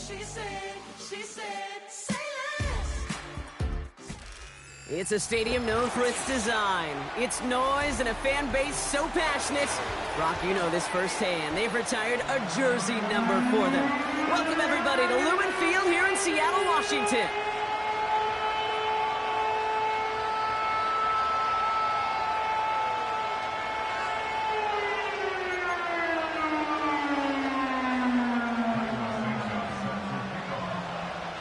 say less. It's a stadium known for its design, its noise, and a fan base so passionate. Brock, you know this firsthand. They've retired a jersey number for them. Welcome, everybody, to Lumen Field here in Seattle, Washington.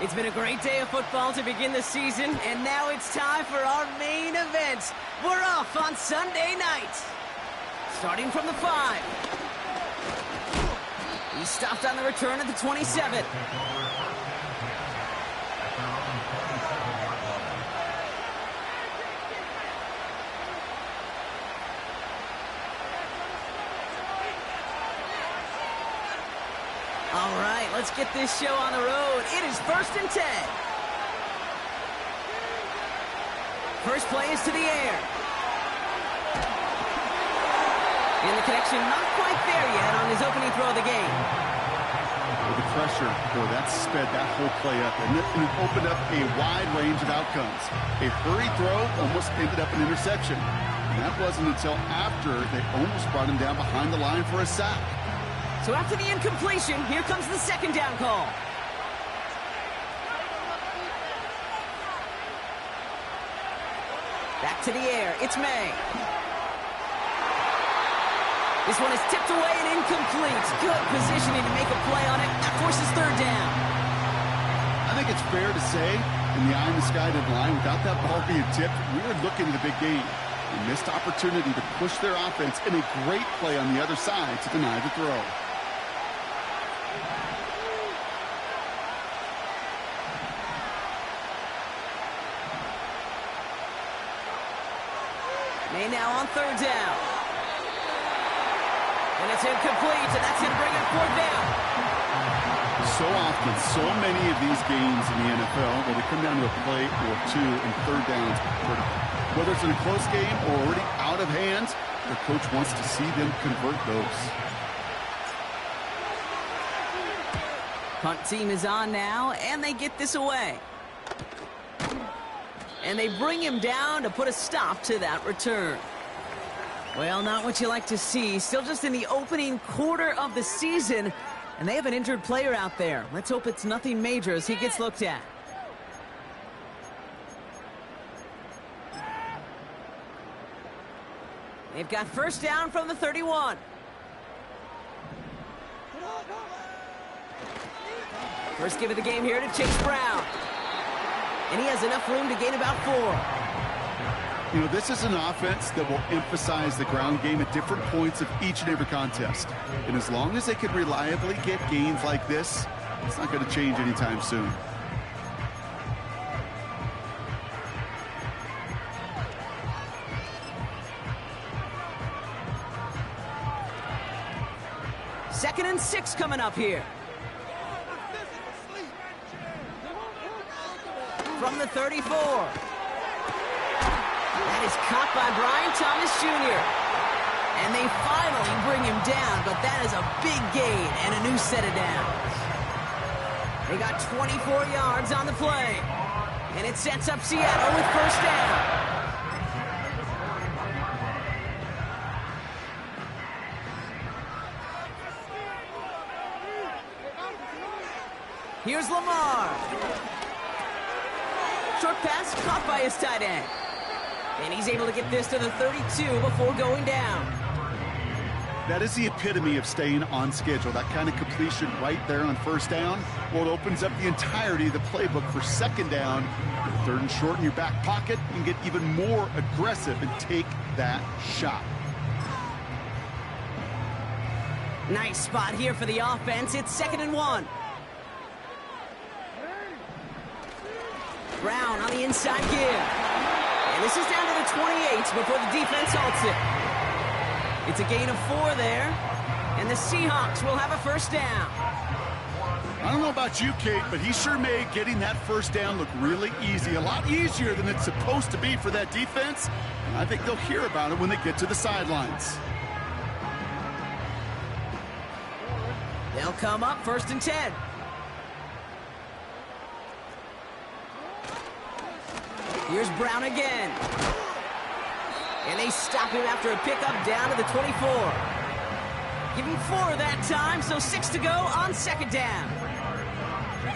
It's been a great day of football to begin the season, and now it's time for our main event. We're off on Sunday night. Starting from the 5. He stopped on the return at the 27. All right, let's get this show on the road. It is 1st and 10. First play is to the air. And the connection not quite there yet on his opening throw of the game. With the pressure, boy, that sped that whole play up, and it opened up a wide range of outcomes. A hurried throw almost ended up an interception. And that wasn't until after they almost brought him down behind the line for a sack. So after the incompletion, here comes the 2nd down call. Back to the air. It's May. This one is tipped away and incomplete. Good positioning to make a play on it. That forces 3rd down. I think it's fair to say, in the eye-in-the-sky line, without that ball being tipped, we were looking at a big game. A missed opportunity to push their offense, and a great play on the other side to deny the throw. May now on 3rd down. And it's incomplete, and that's going to bring him 4th down. So often, so many of these games in the NFL, where they come down to a play or two and 3rd downs. Whether it's in a close game or already out of hand, the coach wants to see them convert those. Punt team is on now, and they get this away. And they bring him down to put a stop to that return. Well, not what you like to see. Still just in the opening quarter of the season, and they have an injured player out there. Let's hope it's nothing major as he gets looked at. They've got 1st down from the 31. First give of the game here to Chase Brown. And he has enough room to gain about 4. You know, this is an offense that will emphasize the ground game at different points of each and every contest. And as long as they can reliably get gains like this, it's not going to change anytime soon. Second and 6 coming up here. From the 34. That is caught by Brian Thomas Jr. And they finally bring him down, but that is a big gain and a new set of downs. They got 24 yards on the play. And it sets up Seattle with 1st down. Here's Lamar. Short pass caught by his tight end. And he's able to get this to the 32 before going down. That is the epitome of staying on schedule. That kind of completion right there on 1st down. Well, it opens up the entirety of the playbook for 2nd down. 3rd and short in your back pocket. You can get even more aggressive and take that shot. Nice spot here for the offense. It's 2nd and 1. Brown on the inside give. And this is down to the 28 before the defense halts it. It's a gain of 4 there. And the Seahawks will have a 1st down. I don't know about you, Kate, but he sure made getting that 1st down look really easy. A lot easier than it's supposed to be for that defense. And I think they'll hear about it when they get to the sidelines. They'll come up 1st and 10. Here's Brown again. And they stop him after a pickup down to the 24. Give him 4 that time, so 6 to go on second down.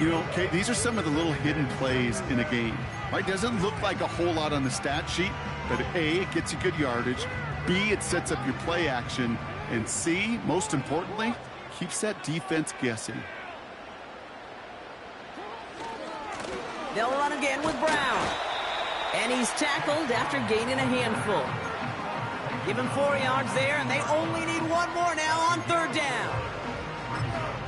You know, Kate, these are some of the little hidden plays in a game. Right? Doesn't look like a whole lot on the stat sheet, but A, it gets you good yardage. B, it sets up your play action. And C, most importantly, keeps that defense guessing. They'll run again with Brown. And he's tackled after gaining a handful. Give him 4 yards there, and they only need 1 more now on third down.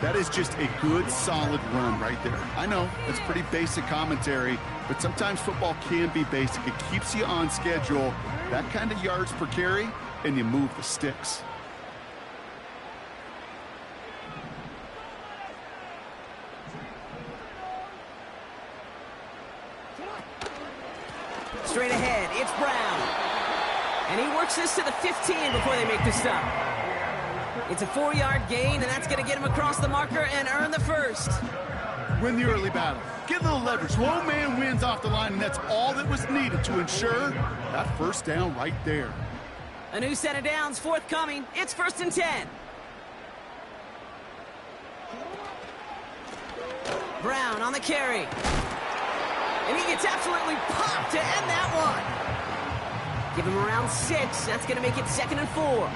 That is just a good, solid run right there. I know, it's pretty basic commentary, but sometimes football can be basic. It keeps you on schedule, that kind of yards per carry, and you move the sticks. Straight ahead, it's Brown. And he works this to the 15 before they make the stop. It's a 4-yard gain, and that's going to get him across the marker and earn the first. Win the early battle. Get a little leverage. Low man wins off the line, and that's all that was needed to ensure that first down right there. A new set of downs forthcoming. It's 1st and 10. Brown on the carry. And he gets absolutely popped to end that one. Give him around 6. That's going to make it 2nd and 4.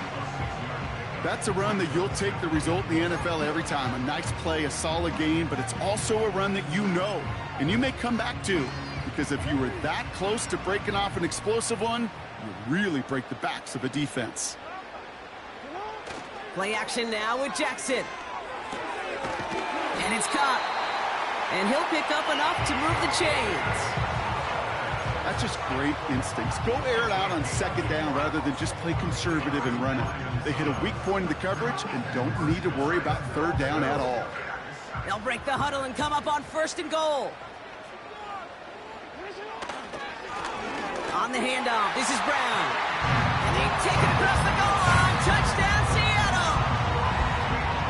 That's a run that you'll take the result in the NFL every time. A nice play, a solid game, but it's also a run that you know, and you may come back to, because if you were that close to breaking off an explosive one, you really break the backs of a defense. Play action now with Jackson. And it's caught. And he'll pick up enough to move the chains. That's just great instincts. Go air it out on second down rather than just play conservative and run it. They hit a weak point in the coverage and don't need to worry about third down at all. They'll break the huddle and come up on 1st and goal. On the handoff, this is Brown. And they take it across the goal line. Touchdown, Seattle!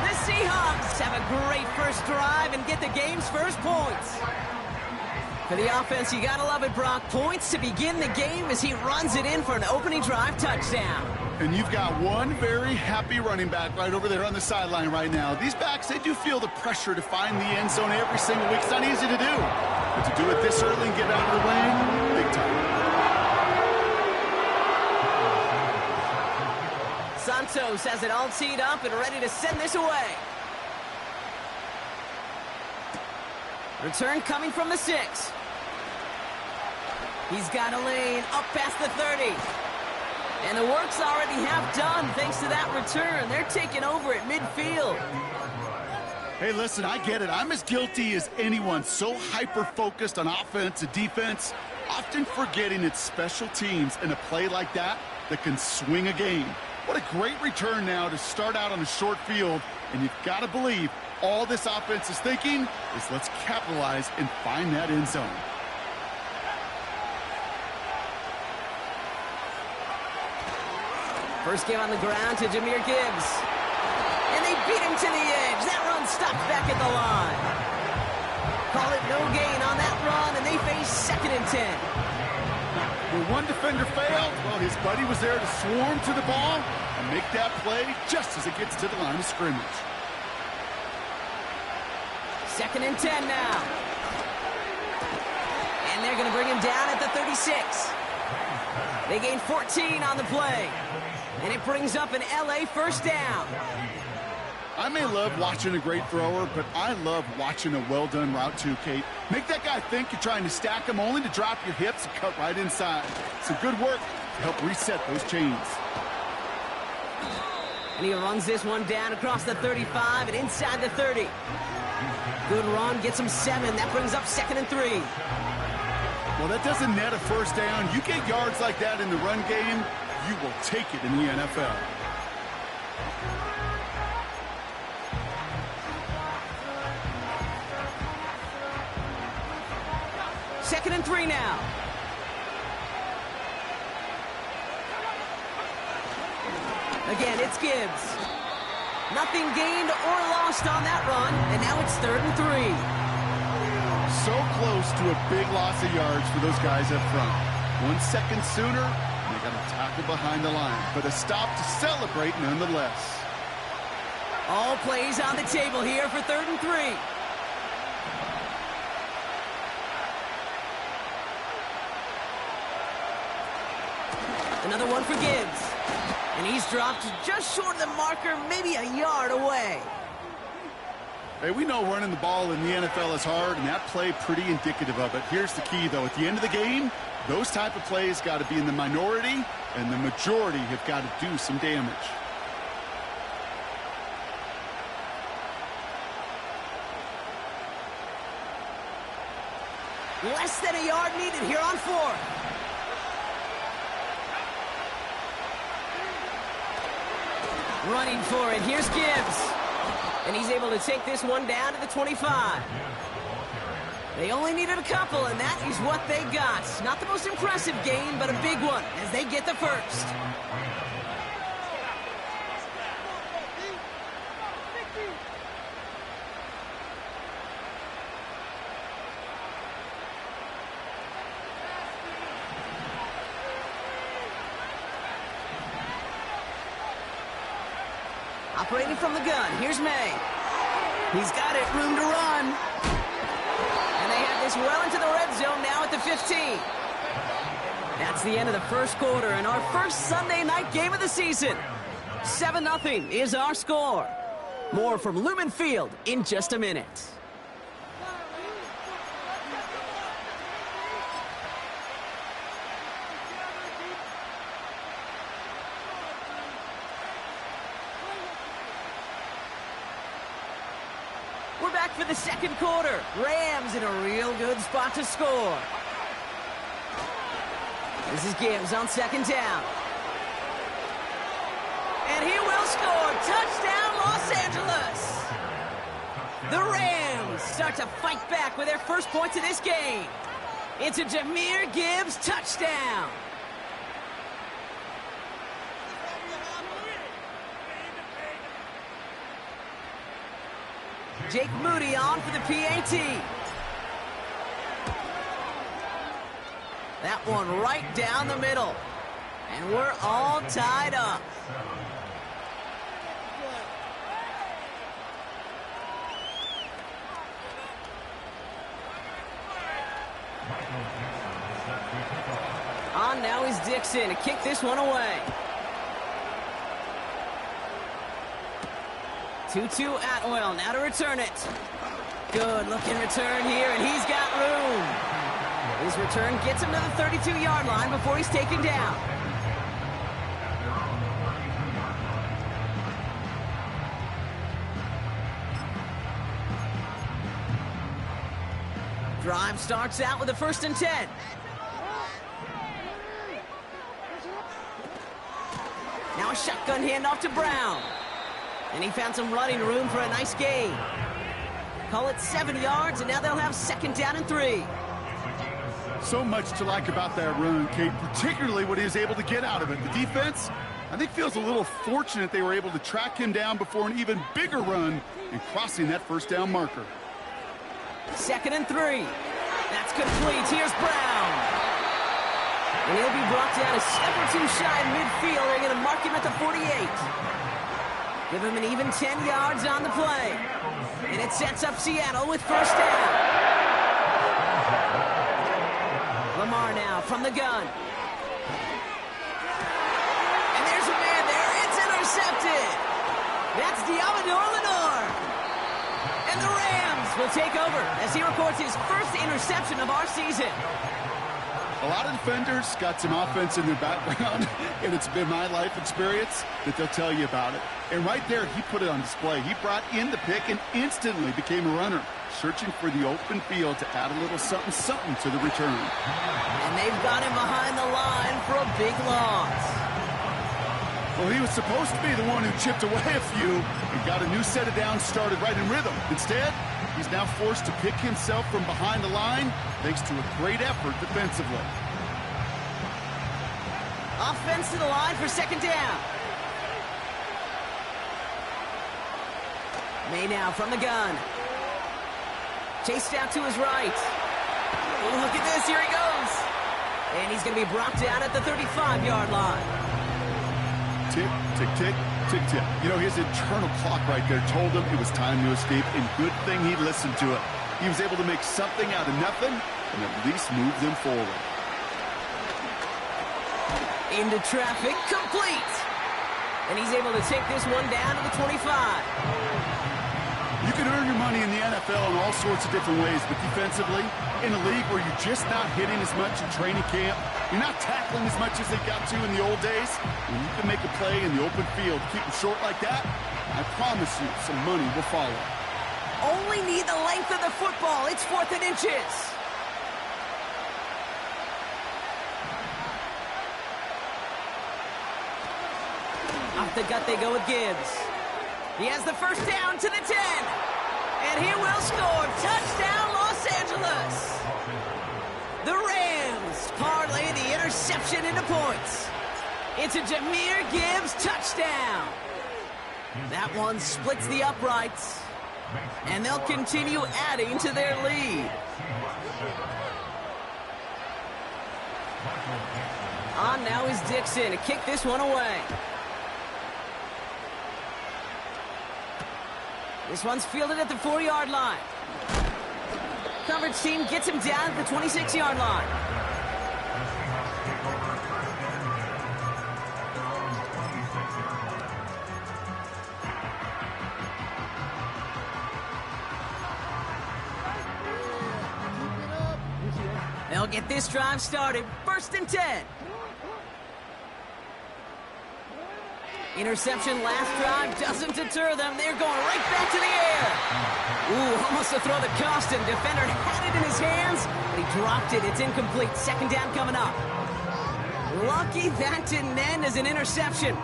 The Seahawks have a great first drive and get the game's first points. For the offense, you gotta love it, Brock. Points to begin the game as he runs it in for an opening drive touchdown. And you've got one very happy running back right over there on the sideline right now. These backs, they do feel the pressure to find the end zone every single week. It's not easy to do. But to do it this early and get out of the lane, big time. Santos has it all teed up and ready to send this away. Return coming from the 6. He's got a lane up past the 30. And the work's already half done thanks to that return. They're taking over at midfield. Hey, listen, I get it. I'm as guilty as anyone. So hyper-focused on offense and defense, often forgetting it's special teams in a play like that can swing a game. What a great return now to start out on a short field. And you've got to believe all this offense is thinking is let's capitalize and find that end zone. First give on the ground to Jahmyr Gibbs. And they beat him to the edge. That run stopped back at the line. Call it no gain on that run, and they face 2nd and 10. When one defender failed, well, his buddy was there to swarm to the ball and make that play just as it gets to the line of scrimmage. 2nd and 10 now. And they're going to bring him down at the 36. They gain 14 on the play. And it brings up an LA first down. I may love watching a great thrower, but I love watching a well-done route too, Kate. Make that guy think you're trying to stack him only to drop your hips and cut right inside. Some good work to help reset those chains. And he runs this one down across the 35 and inside the 30. Good run, gets him 7. That brings up 2nd and 3. Well, that doesn't net a first down. You get yards like that in the run game, you will take it in the NFL. Second and 3 now. Again, it's Gibbs. Nothing gained or lost on that run, and now it's 3rd and 3. so close to a big loss of yards for those guys up front. 1 second sooner, they got a tackle behind the line, but a stop to celebrate nonetheless. All plays on the table here for 3rd and 3. Another one for Gibbs. And he's dropped just short of the marker, maybe a yard away. Hey, we know running the ball in the NFL is hard, and that play pretty indicative of it. Here's the key, though. At the end of the game, those type of plays got to be in the minority, and the majority have got to do some damage. Less than a yard needed here on 4th. Running for it. Here's Gibbs. And he's able to take this one down to the 25. They only needed a couple, and that is what they got. Not the most impressive gain, but a big one as they get the first. Operating from the gun, here's May. He's got it, room to run. And they have this well into the red zone now at the 15. That's the end of the first quarter and our first Sunday night game of the season. 7-0 is our score. More from Lumen Field in just a minute. We're back for the second quarter. Rams in a real good spot to score. This is Gibbs on 2nd down. And he will score. Touchdown, Los Angeles. The Rams start to fight back with their first points of this game. It's a Jahmyr Gibbs touchdown. Jake Moody on for the PAT. That one right down the middle. And we're all tied up. On now is Dixon to kick this one away. 2-2 Atwell, now to return it. Good looking return here, and he's got room. His return gets him to the 32-yard line before he's taken down. Drive starts out with a 1st and 10. Now a shotgun handoff to Brown. And he found some running room for a nice gain. Call it 7 yards, and now they'll have 2nd down and 3. So much to like about that run, Kate, particularly what he was able to get out of it. The defense, I think, feels a little fortunate they were able to track him down before an even bigger run and crossing that 1st down marker. 2nd and 3. That's complete. Here's Brown. And he'll be brought down a step or two shy of midfield. They're going to mark him at the 48. Give him an even 10 yards on the play. And it sets up Seattle with 1st down. Lamar now from the gun. And there's a man there. It's intercepted. That's Diamador Lenore. And the Rams will take over as he records his 1st interception of our season. A lot of defenders got some offense in their background, and it's been my life experience that they'll tell you about it. And right there, he put it on display. He brought in the pick and instantly became a runner, searching for the open field to add a little something to the return. And they've got him behind the line for a big loss. Well, he was supposed to be the one who chipped away a few and got a new set of downs started right in rhythm. Instead, he's now forced to pick himself from behind the line thanks to a great effort defensively. Offense to the line for 2nd down. May now from the gun. Chased out to his right. Oh, look at this. Here he goes. And he's going to be brought down at the 35-yard line. Tick, tick, tick, tick, tick. You know, his internal clock right there told him it was time to escape, and good thing he listened to it. He was able to make something out of nothing and at least move them forward. Into traffic, complete. And he's able to take this one down to the 25. You can earn your money in the NFL in all sorts of different ways, but defensively, in a league where you're just not hitting as much in training camp, you're not tackling as much as they got to in the old days, when you can make a play in the open field, keep them short like that, I promise you some money will follow. Only need the length of the football. It's 4th and inches. Off the gut they go with Gibbs. He has the first down to the 10. And he will score. Touchdown, Los Angeles. The Rams parlay the interception into points. It's a Jahmyr Gibbs touchdown. That one splits the uprights. And they'll continue adding to their lead. On now is Dixon to kick this one away. This one's fielded at the 4-yard line. Coverage team gets him down at the 26-yard line. They'll get this drive started. 1st and 10. Interception last drive doesn't deter them. They're going right back to the air. Ooh, almost to throw the cost, and defender had it in his hands, but he dropped it. It's incomplete. 2nd down coming up. Lucky that didn't end as an interception.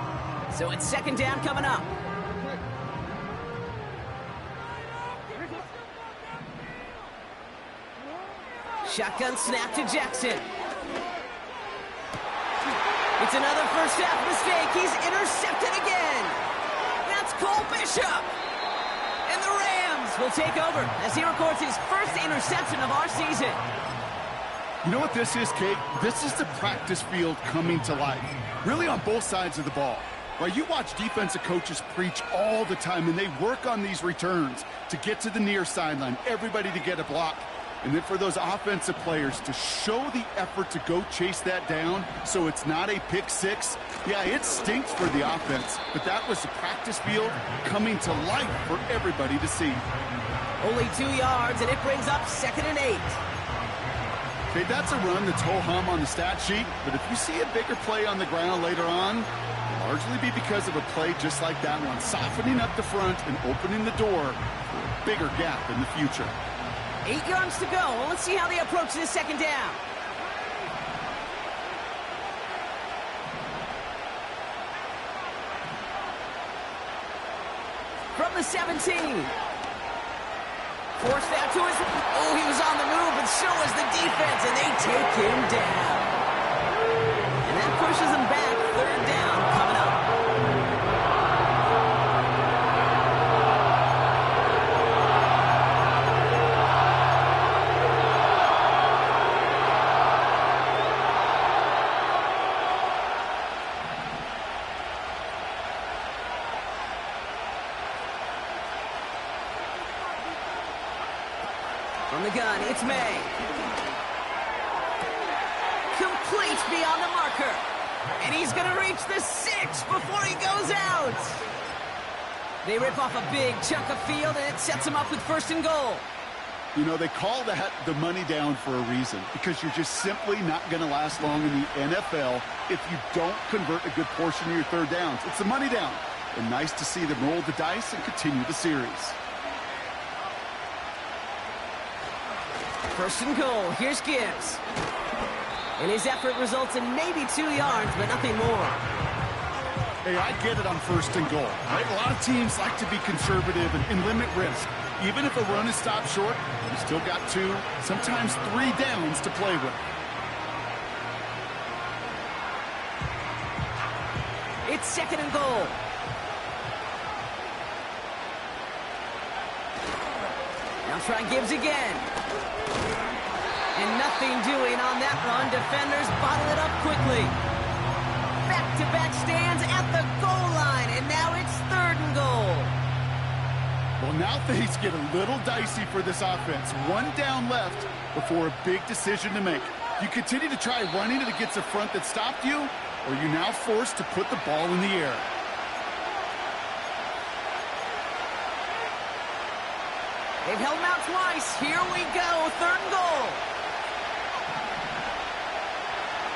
So it's 2nd down coming up. Shotgun snap to Jackson. It's another first half mistake. He's intercepted again. That's Cole Bishop. And the Rams will take over as he records his first interception of our season. You know what this is, Kate? This is the practice field coming to life. Really on both sides of the ball. Right? You watch defensive coaches preach all the time, and they work on these returns to get to the near sideline, everybody to get a block. And then for those offensive players to show the effort to go chase that down so it's not a pick six, yeah, it stinks for the offense. But that was the practice field coming to life for everybody to see. Only 2 yards, and it brings up 2nd and 8. Okay, that's a run that's ho-hum on the stat sheet, but if you see a bigger play on the ground later on, it'll largely be because of a play just like that one, softening up the front and opening the door for a bigger gap in the future. 8 yards to go. Well, let's see how they approach this 2nd down. From the 17. Forced out to his... Oh, he was on the move, but so was the defense, and they take him down. And that pushes him back. 3rd down coming up. From the gun, it's May. Complete beyond the marker. And he's going to reach the 6 before he goes out. They rip off a big chunk of field, and it sets him up with 1st and goal. You know, they call that the money down for a reason, because you're just simply not going to last long in the NFL if you don't convert a good portion of your 3rd downs. It's the money down. And nice to see them roll the dice and continue the series. 1st and goal. Here's Gibbs. And his effort results in maybe 2 yards, but nothing more. Hey, I get it on 1st and goal. Right? A lot of teams like to be conservative and limit risk. Even if a run is stopped short, you still got 2, sometimes 3 downs to play with. It's 2nd and goal. Now try Gibbs again. And nothing doing on that run. Defenders bottle it up quickly. Back-to-back stands at the goal line, and now it's 3rd and goal. Well, now things get a little dicey for this offense. 1 down left before a big decision to make. You continue to try running it against a front that stopped you, or you're now forced to put the ball in the air. They've held him out twice. Here we go, 3rd and goal.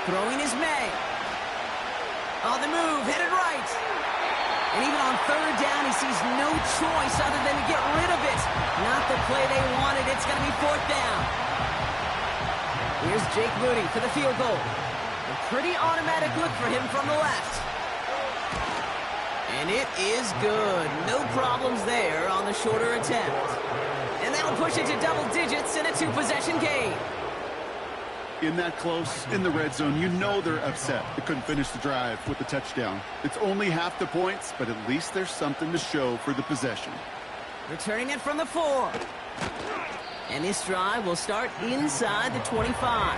Throwing is May. On the move, headed right. And even on 3rd down, he sees no choice other than to get rid of it. Not the play they wanted. It's going to be 4th down. Here's Jake Moody for the field goal. A pretty automatic look for him from the left. And it is good. No problems there on the shorter attempt. And that'll push it to double digits in a 2-possession game. In that close, in the red zone, you know they're upset. They couldn't finish the drive with the touchdown. It's only half the points, but at least there's something to show for the possession. Returning it from the 4. And this drive will start inside the 25.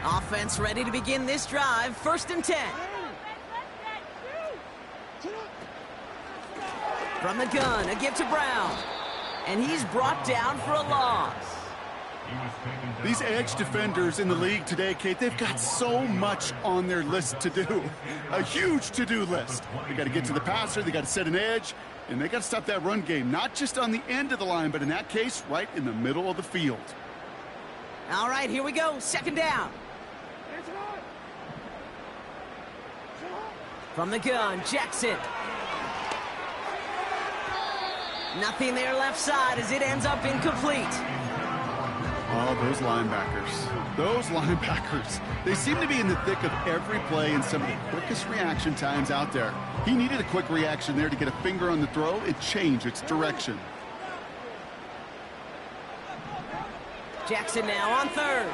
Offense ready to begin this drive. 1st and 10. From the gun, a give to Brown. And he's brought down for a loss. These edge defenders in the league today, Kate, they've got so much on their list to do. A huge to-do list. They got to get to the passer, they got to set an edge, and they got to stop that run game, not just on the end of the line, but in that case, right in the middle of the field. All right, here we go. 2nd down. From the gun, Jackson. Nothing there left side as it ends up incomplete. Oh, those linebackers. Those linebackers. They seem to be in the thick of every play and some of the quickest reaction times out there. He needed a quick reaction there to get a finger on the throw and change its direction. Jackson now on 3rd.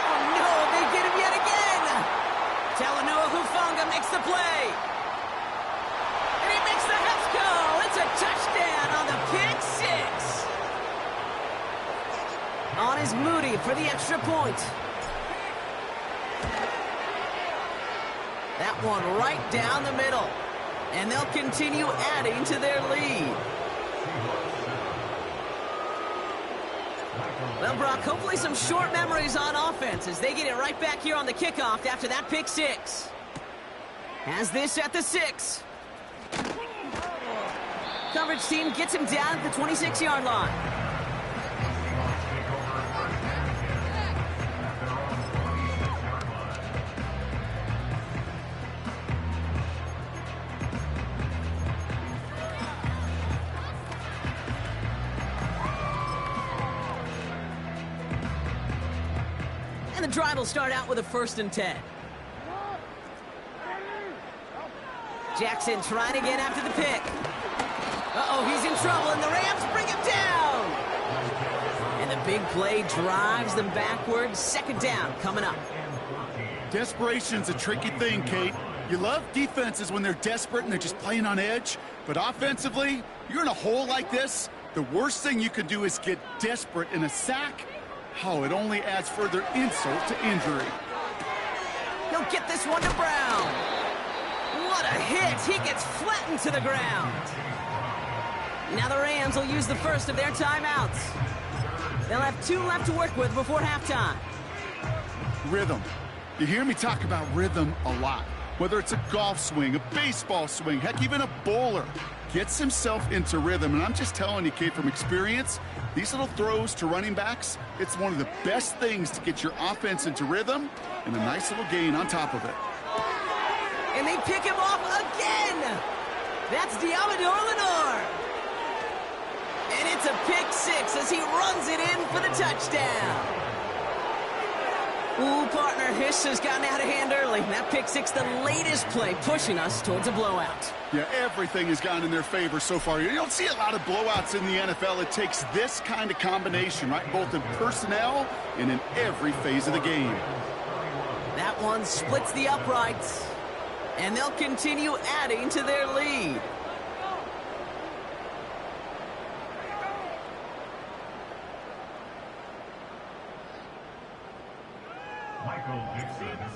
Oh, no, they get him yet again. Talanoa Hufanga makes the play. And he makes the half goal. It's a touchdown on the pick 6. On is Moody for the extra point. That one right down the middle. And they'll continue adding to their lead. Well, Brock, hopefully some short memories on offense as they get it right back here on the kickoff after that pick 6. Has this at the 6. Coverage team gets him down at the 26-yard line. And the drive will start out with a 1st and 10. Jackson trying to get after the pick. Uh-oh, he's in trouble, and the Rams bring him down. And the big play drives them backwards. 2nd down coming up. Desperation's a tricky thing, Kate. You love defenses when they're desperate and they're just playing on edge. But offensively, you're in a hole like this, the worst thing you could do is get desperate in a sack. Oh, it only adds further insult to injury. He'll get this one to Brown. What a hit. He gets flattened to the ground. Now the Rams will use the first of their timeouts. They'll have 2 left to work with before halftime. Rhythm. You hear me talk about rhythm a lot. Whether it's a golf swing, a baseball swing, heck, even a bowler gets himself into rhythm. And I'm just telling you, Kate, from experience, these little throws to running backs, it's one of the best things to get your offense into rhythm and a nice little gain on top of it. And they pick him off again. That's Diamador Lenore. And it's a pick 6 as he runs it in for the touchdown. Ooh, partner, this has gotten out of hand early. That pick six, the latest play, pushing us towards a blowout. Yeah, everything has gone in their favor so far. You don't see a lot of blowouts in the NFL. It takes this kind of combination, right? Both in personnel and in every phase of the game. That one splits the uprights, and they'll continue adding to their lead.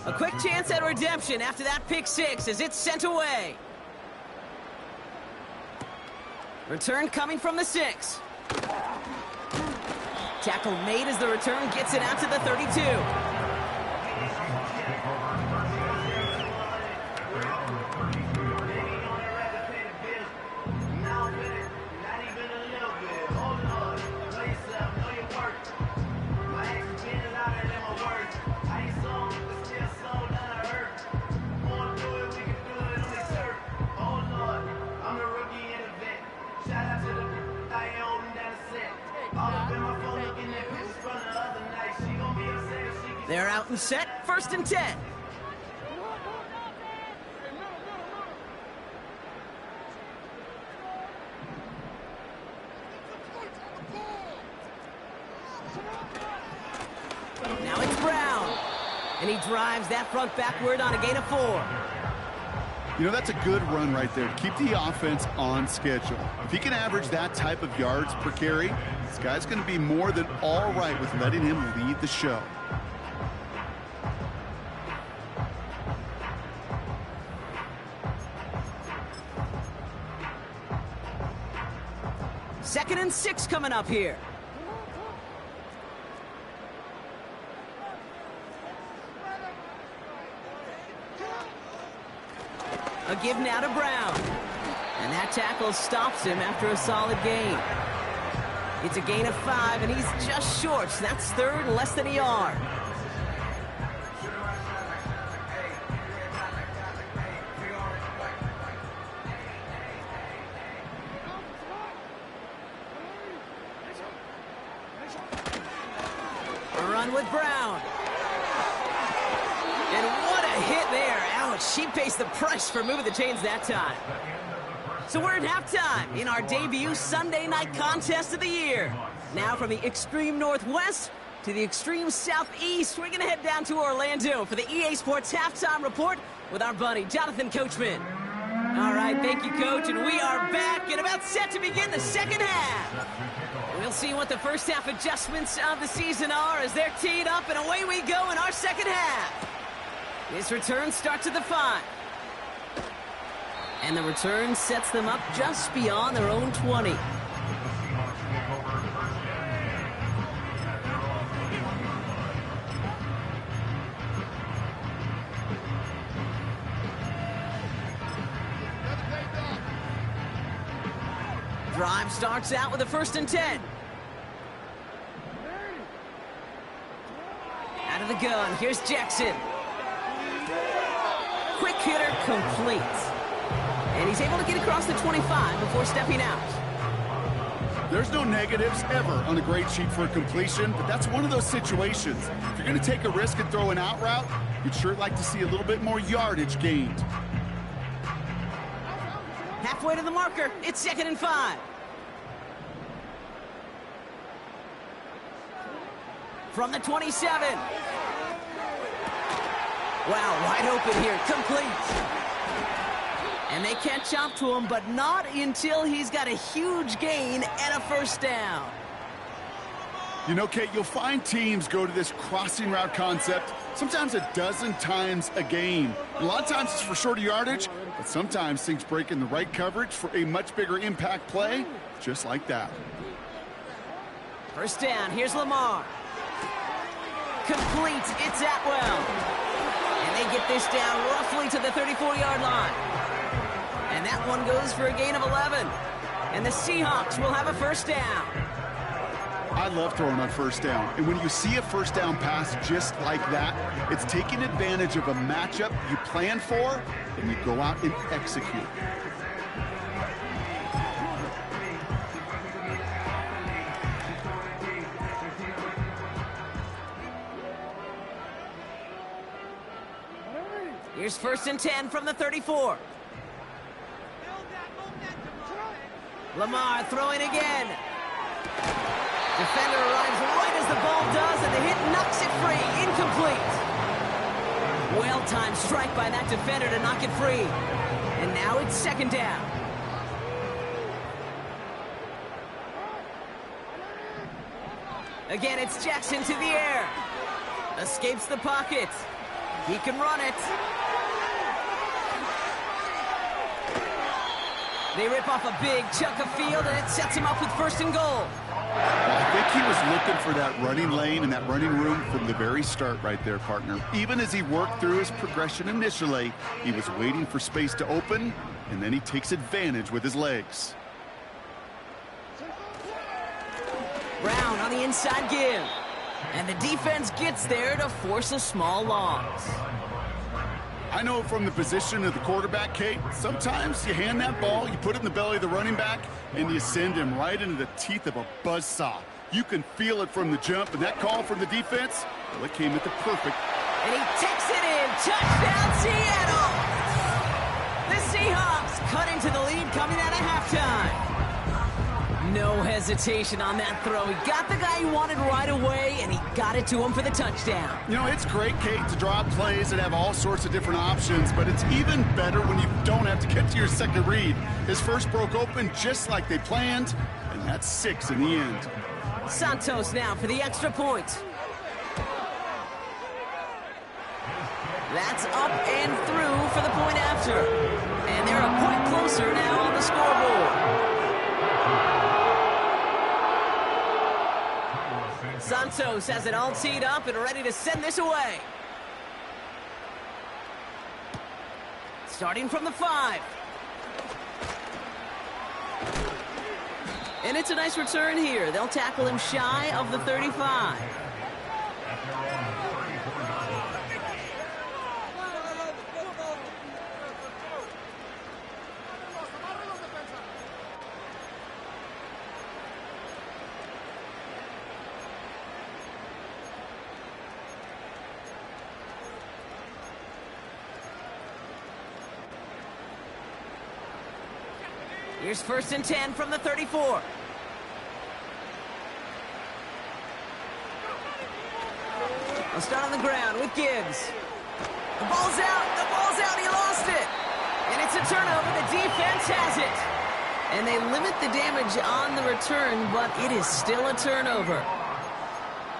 A quick chance at redemption after that pick six as it's sent away. Return coming from the 6. Tackle made as the return gets it out to the 32. They're out and set, 1st and 10. Now it's Brown. And he drives that front backward on a gain of 4. You know, that's a good run right there. Keep the offense on schedule. If he can average that type of yards per carry, this guy's going to be more than all right with letting him lead the show. Second and 6 coming up here. A give now to Brown. And that tackle stops him after a solid gain. It's a gain of 5, and he's just short. So that's 3rd and less than a yard. Run with Brown. And what a hit there. Ouch, she pays the price for moving the chains that time. So we're at halftime in our debut Sunday night contest of the year. Now from the extreme northwest to the extreme southeast, we're going to head down to Orlando for the EA Sports Halftime Report with our buddy Jonathan Coachman. All right, thank you, Coach, and we are back and about set to begin the second half. We'll see what the first half adjustments of the season are as they're teed up, and away we go in our second half. This return starts at the 5. And the return sets them up just beyond their own 20. Drive starts out with a 1st and 10. Out of the gun, here's Jackson. Quick hitter complete. And he's able to get across the 25 before stepping out. There's no negatives ever on a grade sheet for a completion, but that's one of those situations. If you're going to take a risk and throw an out route, you'd sure like to see a little bit more yardage gained. Halfway to the marker, it's 2nd and 5. From the 27. Wow, wide open here, complete. And they catch up to him, but not until he's got a huge gain and a 1st down. You know, Kate, you'll find teams go to this crossing route concept sometimes a dozen times a game. A lot of times it's for shorter yardage, but sometimes things break in the right coverage for a much bigger impact play, just like that. 1st down, here's Lamar. Complete, it's Atwell. And they get this down roughly to the 34-yard line. And that one goes for a gain of 11. And the Seahawks will have a 1st down. I love throwing on 1st down. And when you see a 1st down pass just like that, it's taking advantage of a matchup you plan for, and you go out and execute. Here's 1st and 10 from the 34. Lamar throwing again. Defender arrives right as the ball does, and the hit knocks it free. Incomplete. Well-timed strike by that defender to knock it free. And now it's 2nd down. Again, it's Jackson to the air. Escapes the pocket. He can run it. They rip off a big chunk of field, and it sets him up with 1st and goal. I think he was looking for that running lane and that running room from the very start right there, partner. Even as he worked through his progression initially, he was waiting for space to open, and then he takes advantage with his legs. Brown on the inside give. And the defense gets there to force a small loss. I know from the position of the quarterback, Kate, sometimes you hand that ball, you put it in the belly of the running back, and you send him right into the teeth of a buzzsaw. You can feel it from the jump, and that call from the defense, well, it came at the perfect. And he takes it in. Touchdown, Seattle! The Seahawks cut into the lead coming out of halftime. No hesitation on that throw. He got the guy he wanted right away, and he got it to him for the touchdown. You know, it's great, Kate, to draw plays and have all sorts of different options, but it's even better when you don't have to get to your second read. His first broke open just like they planned, and that's 6 in the end. Santos now for the extra point. That's up and through for the point after. And they're a point closer now on the scoreboard. Santos has it all teed up and ready to send this away. Starting from the 5. And it's a nice return here. They'll tackle him shy of the 35. Here's 1st and 10 from the 34. They'll start on the ground with Gibbs. The ball's out, he lost it. And it's a turnover, the defense has it. And they limit the damage on the return, but it is still a turnover.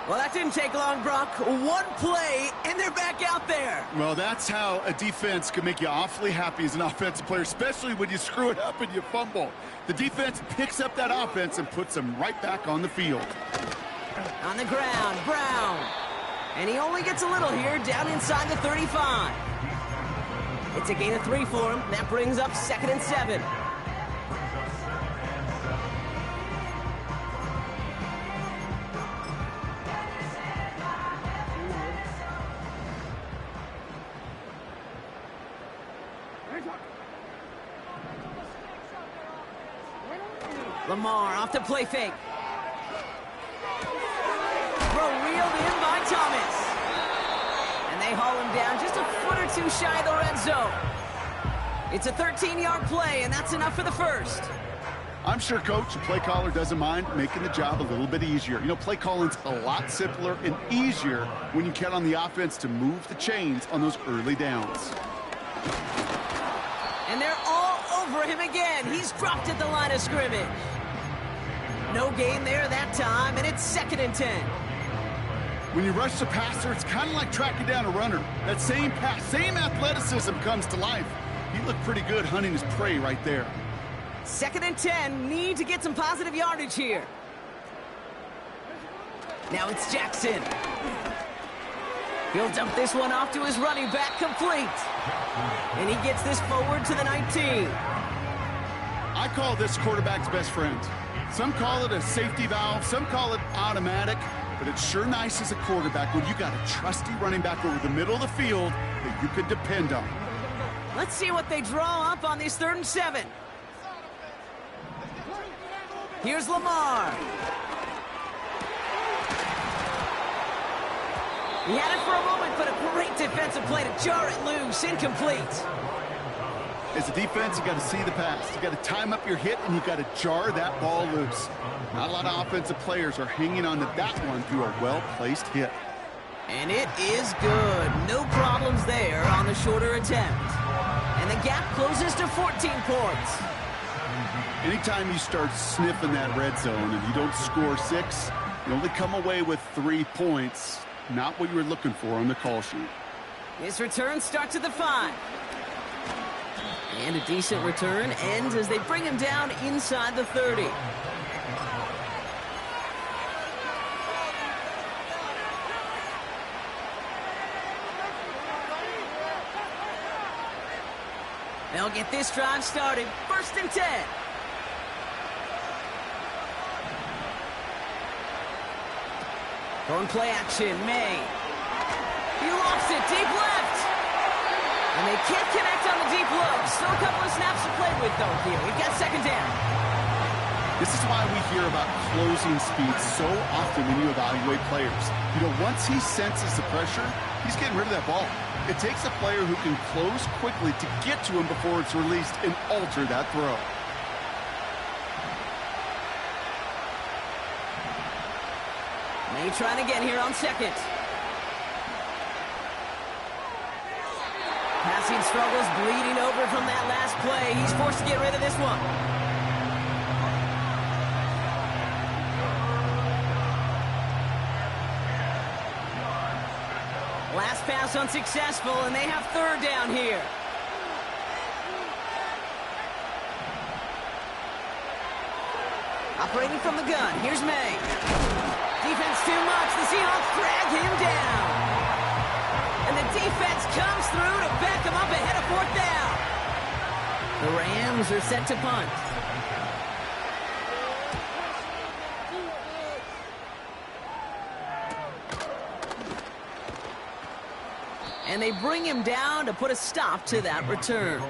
Well, that didn't take long, Brock. One play, and they're back out there. Well, that's how a defense can make you awfully happy as an offensive player, especially when you screw it up and you fumble. The defense picks up that offense and puts them right back on the field. On the ground, Brown. And he only gets a little here, down inside the 35. It's a gain of 3 for him. That brings up 2nd and 7. Lamar off the play fake. Throw reeled in by Thomas. And they haul him down just a foot or two shy of the red zone. It's a 13-yard play, and that's enough for the first. I'm sure, Coach, the play caller doesn't mind making the job a little bit easier. You know, play calling's a lot simpler and easier when you count on the offense to move the chains on those early downs. And they're all over him again. He's dropped at the line of scrimmage. No gain there that time, and it's 2nd and 10. When you rush the passer, it's kind of like tracking down a runner. That same pass, same athleticism comes to life. He looked pretty good hunting his prey right there. 2nd and 10, need to get some positive yardage here. Now it's Jackson. He'll dump this one off to his running back, complete. And he gets this forward to the 19. I call this quarterback's best friend. Some call it a safety valve, some call it automatic, but it's sure nice as a quarterback when you got a trusty running back over the middle of the field that you can depend on. Let's see what they draw up on this 3rd and 7. Here's Lamar. He had it for a moment, but a great defensive play to jar it loose. Incomplete. As a defense, you got to see the pass. You got to time up your hit, and you got to jar that ball loose. Not a lot of offensive players are hanging on to that one through a well-placed hit. And it is good. No problems there on the shorter attempt. And the gap closes to 14 points. Anytime you start sniffing that red zone and you don't score 6, you only come away with 3 points. Not what you were looking for on the call sheet. This return starts at the 5. And a decent return ends as they bring him down inside the 30. They'll get this drive started. 1st and 10. Throwing play action, May. He lost it deep left. And they can't connect on the deep low. Still a couple of snaps to play with, though, here. We've got 2nd down. This is why we hear about closing speed so often when you evaluate players. You know, once he senses the pressure, he's getting rid of that ball. It takes a player who can close quickly to get to him before it's released and alter that throw. May trying again here on 2nd. Passing struggles bleeding over from that last play. He's forced to get rid of this one. Last pass unsuccessful, and they have 3rd down here. Operating from the gun, here's May. Defense too much, the Seahawks drag him down. And the defense comes through to back him up ahead of 4th down. The Rams are set to punt. And they bring him down to put a stop to that return.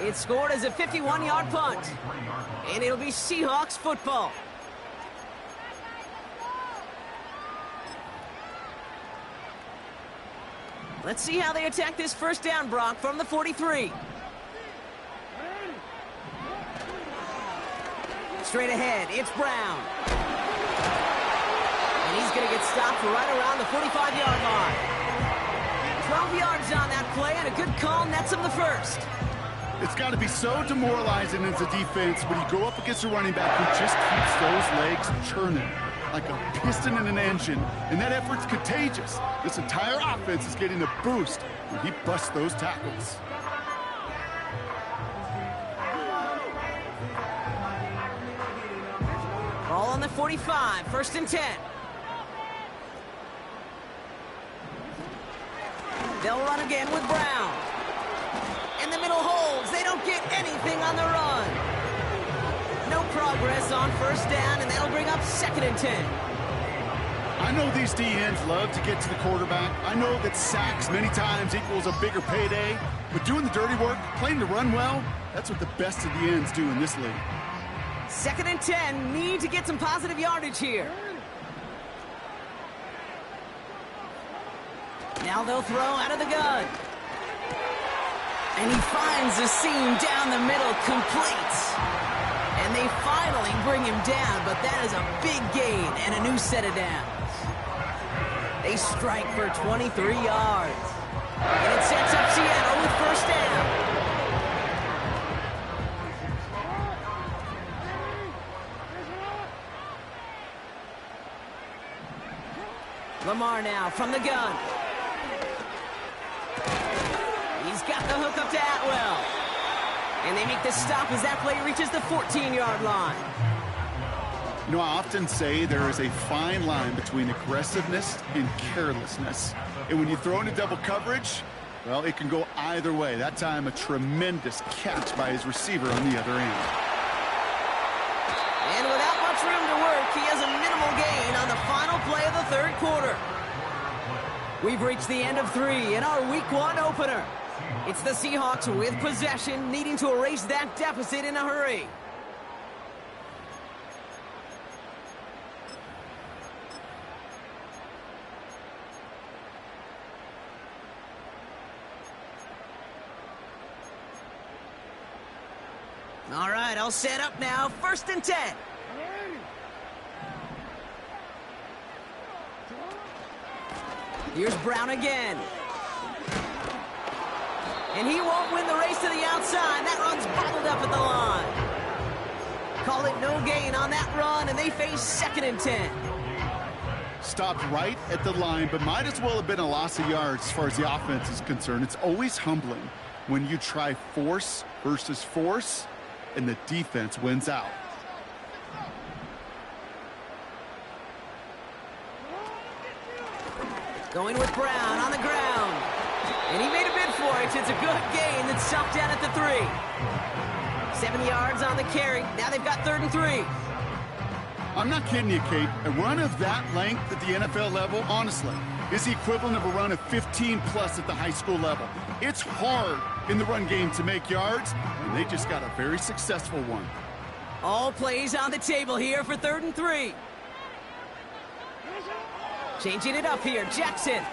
It's scored as a 51-yard punt. And it'll be Seahawks football. Let's see how they attack this 1st down, Brock, from the 43. Straight ahead, it's Brown. And he's going to get stopped right around the 45-yard line. 12 yards on that play, and a good call nets him the 1st. It's got to be so demoralizing as a defense when you go up against a running back who just keeps those legs churning like a piston in an engine, and that effort's contagious. This entire offense is getting a boost when he busts those tackles. Ball on the 45, 1st and 10. They'll run again with Brown. In the middle holds. They don't get anything on the run. No progress on 1st down, and that'll bring up 2nd and 10. I know these D-ends love to get to the quarterback. I know that sacks many times equals a bigger payday. But doing the dirty work, playing to run well, that's what the best of the ends do in this league. 2nd and 10. Need to get some positive yardage here. Now they'll throw out of the gun. And he finds the seam down the middle, complete. And they finally bring him down, but that is a big gain and a new set of downs. They strike for 23 yards. And it sets up Seattle with 1st down. Lamar now from the gun. He's got the hook up to Atwell. And they make the stop as that play reaches the 14-yard line. You know, I often say there is a fine line between aggressiveness and carelessness. And when you throw into double coverage, well, it can go either way. That time, a tremendous catch by his receiver on the other end. And without much room to work, he has a minimal gain on the final play of the 3rd quarter. We've reached the end of 3 in our Week 1 opener. It's the Seahawks with possession, needing to erase that deficit in a hurry. All right, I'll set up now. 1st and 10. Here's Brown again. And he won't win the race to the outside. That run's bottled up at the line. Call it no gain on that run, and they face 2nd and 10. Stopped right at the line, but might as well have been a loss of yards as far as the offense is concerned. It's always humbling when you try force versus force, and the defense wins out. Going with Brown on the ground. And he made a bid for it. It's a good gain that's stopped down at the 3. 7 yards on the carry. Now they've got 3rd and 3. I'm not kidding you, Kate. A run of that length at the NFL level, honestly, is the equivalent of a run of 15-plus at the high school level. It's hard in the run game to make yards, and they just got a very successful one. All plays on the table here for 3rd and 3. Changing it up here, Jackson.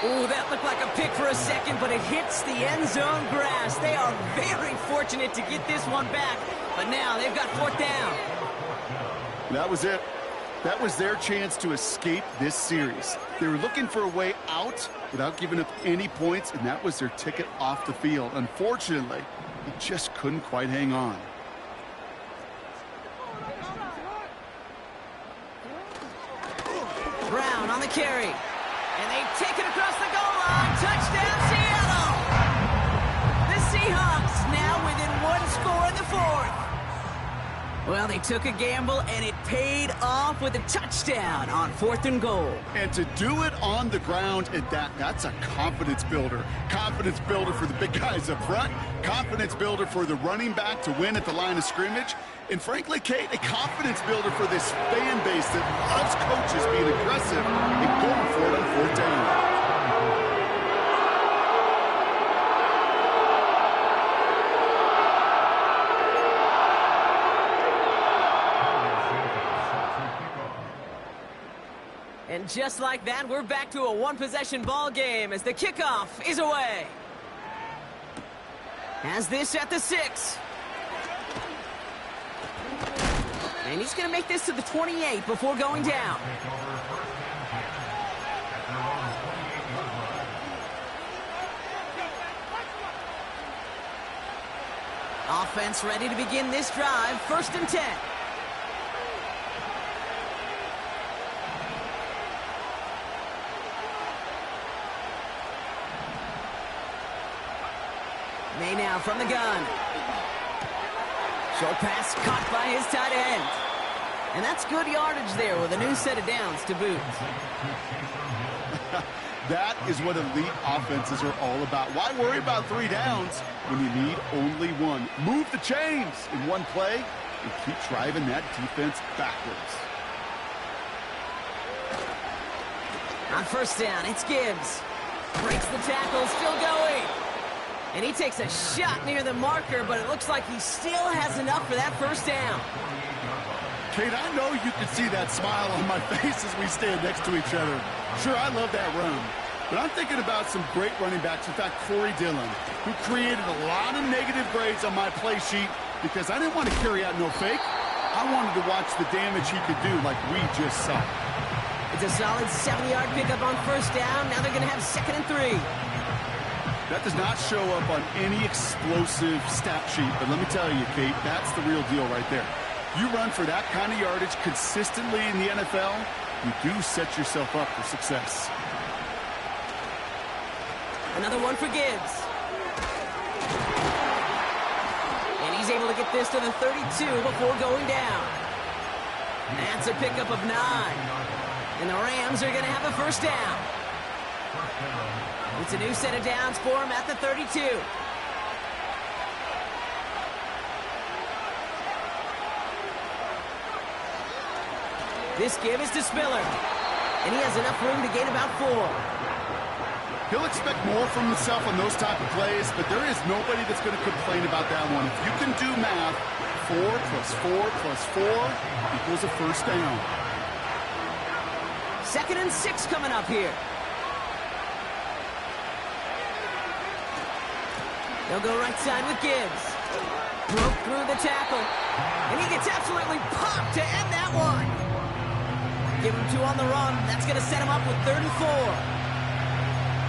Ooh, that looked like a pick for a second, but it hits the end zone grass. They are very fortunate to get this one back, but now they've got 4th down. That was it. That was their chance to escape this series. They were looking for a way out without giving up any points, and that was their ticket off the field. Unfortunately, he just couldn't quite hang on. Brown on the carry. And they take it across the goal line. Touchdown, Seattle! The Seahawks now within 1 score in the 4th. Well, they took a gamble, and it paid off with a touchdown on 4th and goal. And to do it on the ground at that's a confidence builder. Confidence builder for the big guys up front. Confidence builder for the running back to win at the line of scrimmage. And frankly, Kate, a confidence builder for this fan base that loves coaches being aggressive and going for it on 4th down. And just like that, we're back to a one-possession ball game as the kickoff is away. Has this at the 6. And he's going to make this to the 28 before going down. Offense ready to begin this drive. 1st and 10. May now from the gun. Short pass caught by his tight end. And that's good yardage there with a new set of downs to boot. That is what elite offenses are all about. Why worry about 3 downs when you need only 1? Move the chains in one play and keep driving that defense backwards. On 1st down, it's Gibbs. Breaks the tackle, still going. And he takes a shot near the marker, but it looks like he still has enough for that 1st down. Kate, I know you can see that smile on my face as we stand next to each other. Sure, I love that run. But I'm thinking about some great running backs. In fact, Corey Dillon, who created a lot of negative grades on my play sheet because I didn't want to carry out no fake. I wanted to watch the damage he could do like we just saw. It's a solid 7-yard pickup on 1st down. Now they're going to have 2nd and 3. That does not show up on any explosive stat sheet, but let me tell you, Kate, that's the real deal right there. You run for that kind of yardage consistently in the NFL, you do set yourself up for success. Another one for Gibbs. And he's able to get this to the 32 before going down. That's a pickup of 9. And the Rams are going to have a 1st down. It's a new set of downs for him at the 32. This give is to Spiller. And he has enough room to gain about 4. He'll expect more from himself on those type of plays, but there is nobody that's going to complain about that one. If you can do math, 4 plus 4 plus 4 equals a 1st down. 2nd and 6 coming up here. They'll go right side with Gibbs. Broke through the tackle. And he gets absolutely popped to end that one. Give him 2 on the run. That's going to set him up with 3rd and 4.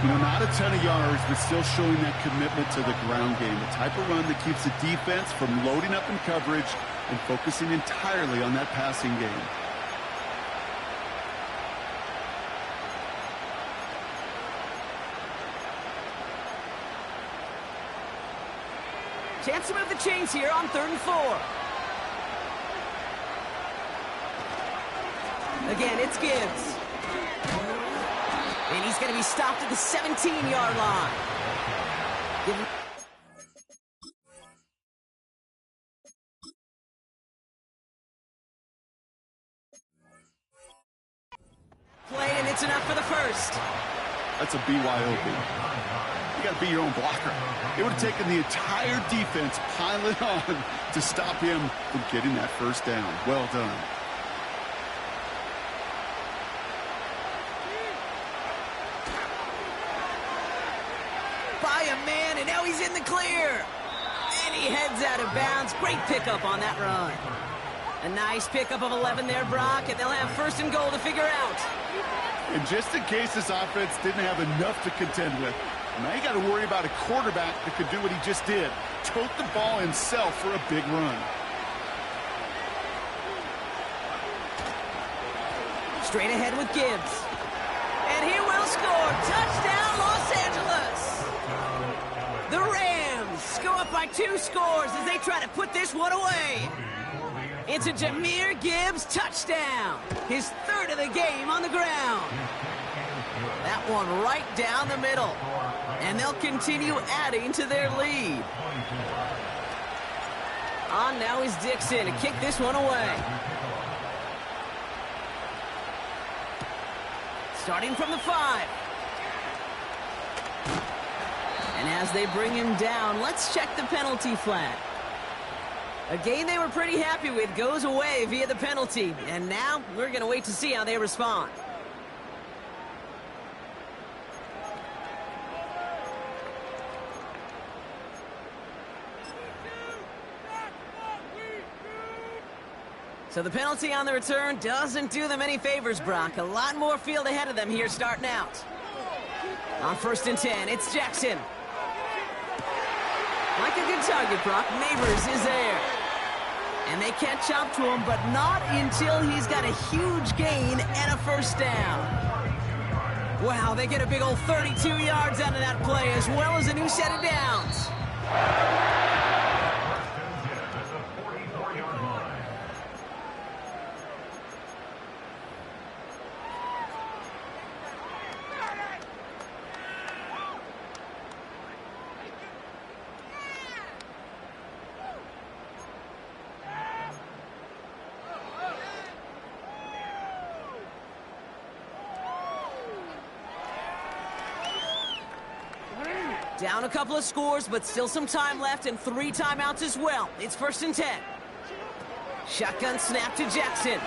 You know, not a ton of yards, but still showing that commitment to the ground game. The type of run that keeps the defense from loading up in coverage and focusing entirely on that passing game. Chance to move the chains here on 3rd and 4. Again, it's Gibbs. And he's going to be stopped at the 17-yard line. Play, and it's enough for the first. That's a BYOB. You got to be your own blocker. It would have taken the entire defense piling on to stop him from getting that first down. Well done. By a man, and now he's in the clear. And he heads out of bounds. Great pickup on that run. A nice pickup of 11 there, Brock, and they'll have 1st and goal to figure out. And just in case this offense didn't have enough to contend with, now you got to worry about a quarterback that could do what he just did. Tote the ball himself for a big run. Straight ahead with Gibbs. And he will score. Touchdown, Los Angeles. The Rams go up by 2 scores as they try to put this one away. It's a Jahmyr Gibbs touchdown. His 3rd of the game on the ground. That one right down the middle. And they'll continue adding to their lead. On now is Dixon to kick this one away. Starting from the 5. And as they bring him down, let's check the penalty flag. A game they were pretty happy with goes away via the penalty. And now we're going to wait to see how they respond. So the penalty on the return doesn't do them any favors, Brock. A lot more field ahead of them here starting out. On 1st and 10, it's Jackson. Like a good target, Brock. Neighbors is there. And they catch up to him, but not until he's got a huge gain and a 1st down. Wow, they get a big old 32 yards out of that play, as well as a new set of downs. Down a couple of scores, but still some time left and 3 timeouts as well. It's 1st and 10. Shotgun snap to Jackson.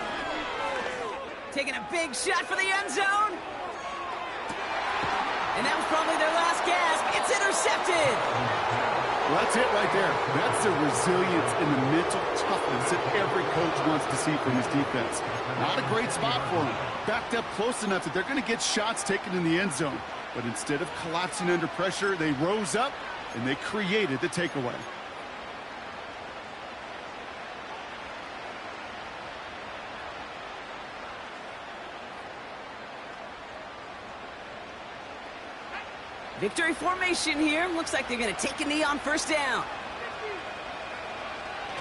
Taking a big shot for the end zone. And that was probably their last gasp. It's intercepted. Well, that's it right there. That's the resilience and the mental toughness that every coach wants to see from his defense. Not a great spot for him. Backed up close enough that they're going to get shots taken in the end zone. But instead of collapsing under pressure, they rose up and they created the takeaway. Victory formation here. Looks like they're going to take a knee on 1st down.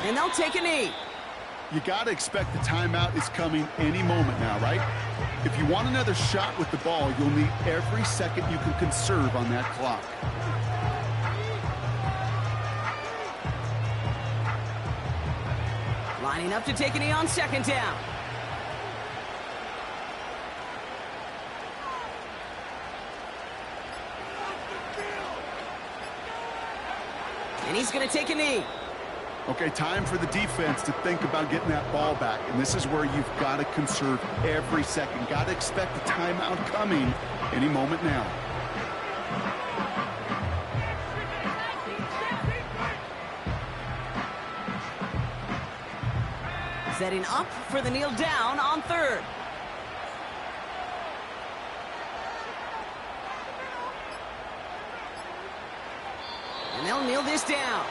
And they'll take a knee. You got to expect the timeout is coming any moment now, right? If you want another shot with the ball, you'll need every second you can conserve on that clock. Lining up to take a knee on 2nd down. And he's going to take a knee. Okay, time for the defense to think about getting that ball back. And this is where you've got to conserve every second. Got to expect the timeout coming any moment now. Setting up for the kneel down on third. And they'll kneel this down.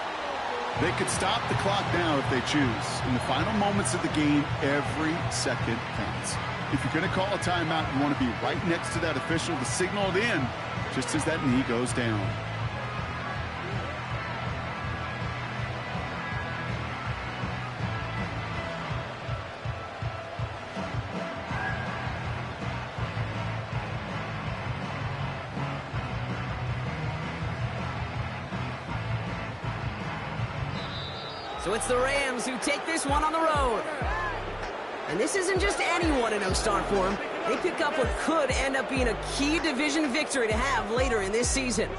They could stop the clock now if they choose. In the final moments of the game, every second counts. If you're going to call a timeout, you want to be right next to that official to signal it in just as that knee goes down. So it's the Rams who take this one on the road. And this isn't just anyone in no start for them. They pick up what could end up being a key division victory to have later in this season.